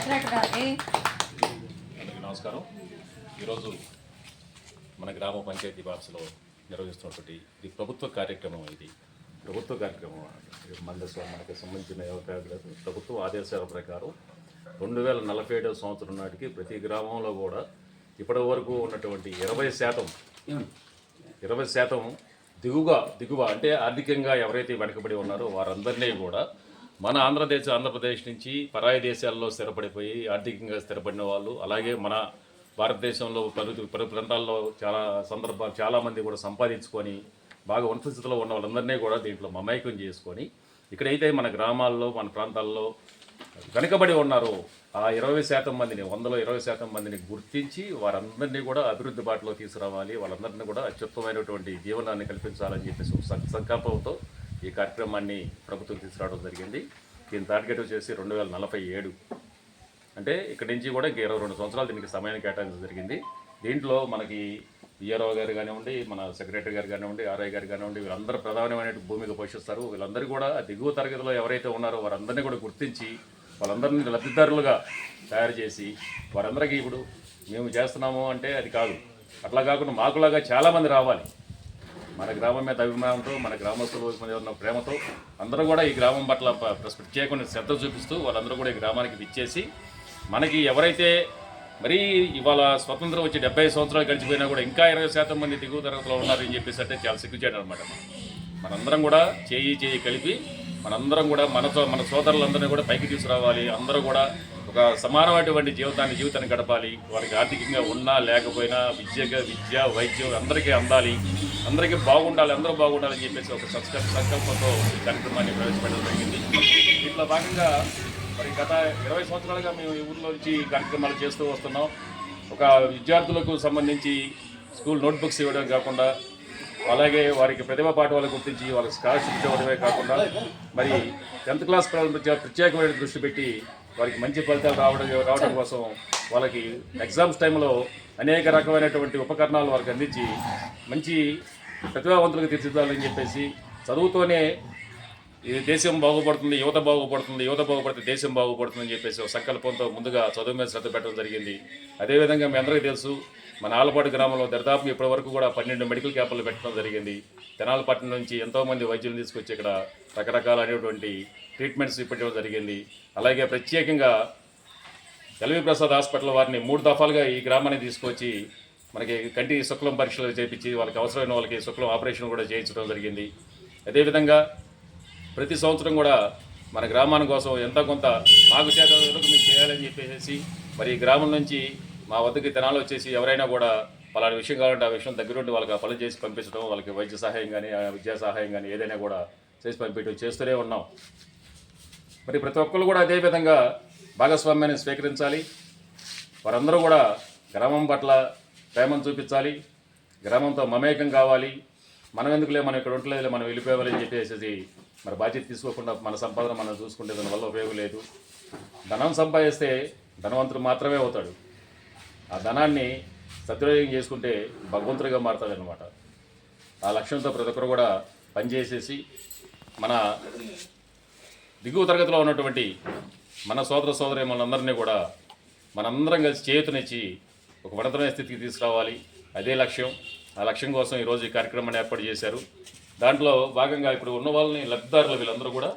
అందరికీ నమస్కారం. ఈరోజు మన గ్రామ పంచాయతీ బాక్స్లో నిర్వహిస్తున్నటువంటి ఇది ప్రభుత్వ కార్యక్రమం. మనకి సంబంధించిన ప్రభుత్వ ఆదేశాల ప్రకారం 2047 సంవత్సరం నాటికి ప్రతి గ్రామంలో కూడా ఇప్పటి వరకు ఉన్నటువంటి 20% దిగువ అంటే ఆర్థికంగా ఎవరైతే వెనకబడి ఉన్నారో వారందరినీ కూడా మన ఆంధ్రప్రదేశ్ నుంచి పరాయి దేశాల్లో స్థిరపడిపోయి ఆర్థికంగా స్థిరపడిన వాళ్ళు, అలాగే మన భారతదేశంలో పలు ప్రాంతాల్లో చాలామంది కూడా సంపాదించుకొని బాగా ఉన్నత స్థితిలో ఉన్న వాళ్ళందరినీ కూడా దీంట్లో మమైకం చేసుకొని ఇక్కడైతే మన గ్రామాల్లో మన ప్రాంతాల్లో వెనుకబడి ఉన్నారో ఆ 20% మందిని 100లో 20% మందిని గుర్తించి వారందరినీ కూడా అభివృద్ధి బాటలో తీసుకురావాలి, వాళ్ళందరినీ కూడా అత్యుత్తమైనటువంటి జీవనాన్ని కల్పించాలని చెప్పేసి సంకల్పంతో ఈ కార్యక్రమాన్ని ప్రభుత్వం తీసుకురావడం జరిగింది. దీని టార్గెట్ వచ్చేసి 2047. అంటే ఇక్కడి నుంచి కూడా ఇంక 22 సంవత్సరాలు దీనికి సమయాన్ని కేటాయించడం జరిగింది. దీంట్లో మనకి ఈఆర్ఓ గారు కానివ్వండి, మన సెక్రటరీ గారు కానివ్వండి, ఆర్ఐ గారు కానివ్వండి, వీళ్ళందరూ ప్రధానమైన భూమిక పోషిస్తారు. వీళ్ళందరూ కూడా దిగువ తరగతిలో ఎవరైతే ఉన్నారో వారందరినీ కూడా గుర్తించి వాళ్ళందరినీ లబ్ధిదారులుగా తయారు చేసి వారందరికీ ఇప్పుడు మేము చేస్తున్నాము అంటే అది కాదు, అట్లా కాకుండా మాకులాగా చాలామంది రావాలి. మన గ్రామం మీద అభిమానంతో, మన గ్రామస్తుల మీద ఉన్న ప్రేమతో అందరూ కూడా ఈ గ్రామం పట్ల ప్రత్యేకమైన శ్రద్ధ చూపిస్తూ వాళ్ళందరూ కూడా ఈ గ్రామానికి విచ్చేసి మనకి ఎవరైతే మరీ ఇవాళ స్వతంత్రం వచ్చి 70 సంవత్సరాలు గడిచిపోయినా కూడా ఇంకా 20% మంది దిగువ తరగతిలో ఉన్నారని చెప్పేసి అంటే చాలా సిగ్గుచేయడం అనమాట. మనందరం కూడా చేయి కలిపి మనందరం కూడా మన సోదరులందరినీ కూడా పైకి తీసుకురావాలి. అందరూ కూడా ఒక సమానమైనటువంటి జీవితాన్ని గడపాలి. వాళ్ళకి ఆర్థికంగా ఉన్నా లేకపోయినా విద్య వైద్యం అందరికీ అందాలి, అందరికీ బాగుండాలి, అందరూ బాగుండాలని చెప్పేసి ఒక సంకల్పంతో ఈ కార్యక్రమాన్ని ప్రవేశపెట్టడం జరిగింది. దీంట్లో భాగంగా మరి గత 20 సంవత్సరాలుగా మేము ఈ ఊర్లో నుంచి కార్యక్రమాలు చేస్తూ వస్తున్నాం. ఒక విద్యార్థులకు సంబంధించి స్కూల్ నోట్బుక్స్ ఇవ్వడం కాకుండా, అలాగే వారికి ప్రతిభా పాఠవాలు గుర్తించి వాళ్ళకి స్కాలర్షిప్ ఇవ్వడమే కాకుండా మరి 10th క్లాస్ ప్రత్యేకమైన దృష్టి పెట్టి వారికి మంచి ఫలితాలు రావడం కోసం వాళ్ళకి ఎగ్జామ్స్ టైంలో అనేక రకమైనటువంటి ఉపకరణాలు వారికి అందించి మంచి ప్రతిభావంతులకు తీర్చిదిద్దాలని చెప్పేసి చదువుతోనే ఈ దేశం బాగుపడుతుంది, యువత బాగుపడితే దేశం బాగుపడుతుందని చెప్పేసి ఒక సంకల్పంతో ముందుగా చదువు మీద శ్రద్ధ పెట్టడం జరిగింది. అదేవిధంగా మీ అందరికీ తెలుసు, మన ఆలపాడు గ్రామంలో దరిదాపు ఇప్పటి వరకు కూడా 12 మెడికల్ క్యాంపులు పెట్టడం జరిగింది. తెనాలపట్నం నుంచి ఎంతోమంది వైద్యులు తీసుకొచ్చి ఇక్కడ రకరకాలైనటువంటి ట్రీట్మెంట్స్ ఇప్పడం జరిగింది. అలాగే ప్రత్యేకంగా ఎల్వి ప్రసాద్ హాస్పిటల్ వారిని 3 దఫాలుగా ఈ గ్రామాన్ని తీసుకొచ్చి మనకి కంటి శుక్లం పరీక్షలు చేయించి వాళ్ళకి అవసరమైన వాళ్ళకి శుక్లం ఆపరేషన్ కూడా చేయించడం జరిగింది. అదేవిధంగా ప్రతి సంవత్సరం కూడా మన గ్రామాని కోసం ఎంతో కొంత మాకు చేత వరకు మేము చేయాలని చెప్పేసి మరి ఈ గ్రామం నుంచి మా వద్దకి తెనాలు వచ్చేసి ఎవరైనా కూడా పలానా విషయం కావాలంటే ఆ విషయం దగ్గరుండి వాళ్ళకి ఆ పనులు చేసి పంపించడం, వాళ్ళకి వైద్య సహాయం కానీ విద్యా సహాయం కానీ ఏదైనా కూడా చేసి పంపించడం చేస్తూనే ఉన్నాం. మరి ప్రతి ఒక్కరు కూడా అదేవిధంగా భాగస్వామ్యాన్ని స్వీకరించాలి. వారందరూ కూడా గ్రామం పట్ల ప్రేమను చూపించాలి, గ్రామంతో మమేకం కావాలి. మనం ఎందుకులే, మనం ఇక్కడ ఉండలేదులే, మనం వెళ్ళిపోవాలని చెప్పేసి మరి బాధ్యత తీసుకోకుండా మన సంపాదన మనం చూసుకుంటే దానివల్ల ఉపయోగం లేదు. ధనం సంపాదిస్తే ధనవంతుడు మాత్రమే అవుతాడు. ఆ ధనాన్ని సద్వినియోగం చేసుకుంటే భగవంతుడిగా మారుతాడు అనమాట. ఆ లక్ష్యంతో ప్రతి ఒక్కరు కూడా పనిచేసేసి మన దిగువ తరగతిలో ఉన్నటువంటి మన సోదరీమణులందరినీ కూడా మనందరం కలిసి చేతునిచ్చి ఒక ఉన్నతమైన స్థితికి తీసుకురావాలి. అదే లక్ష్యం. ఆ లక్ష్యం కోసం ఈరోజు ఈ కార్యక్రమాన్ని ఏర్పాటు చేశారు. దాంట్లో భాగంగా ఇప్పుడు ఉన్న వాళ్ళని లబ్ధిదారులు వీళ్ళందరూ కూడా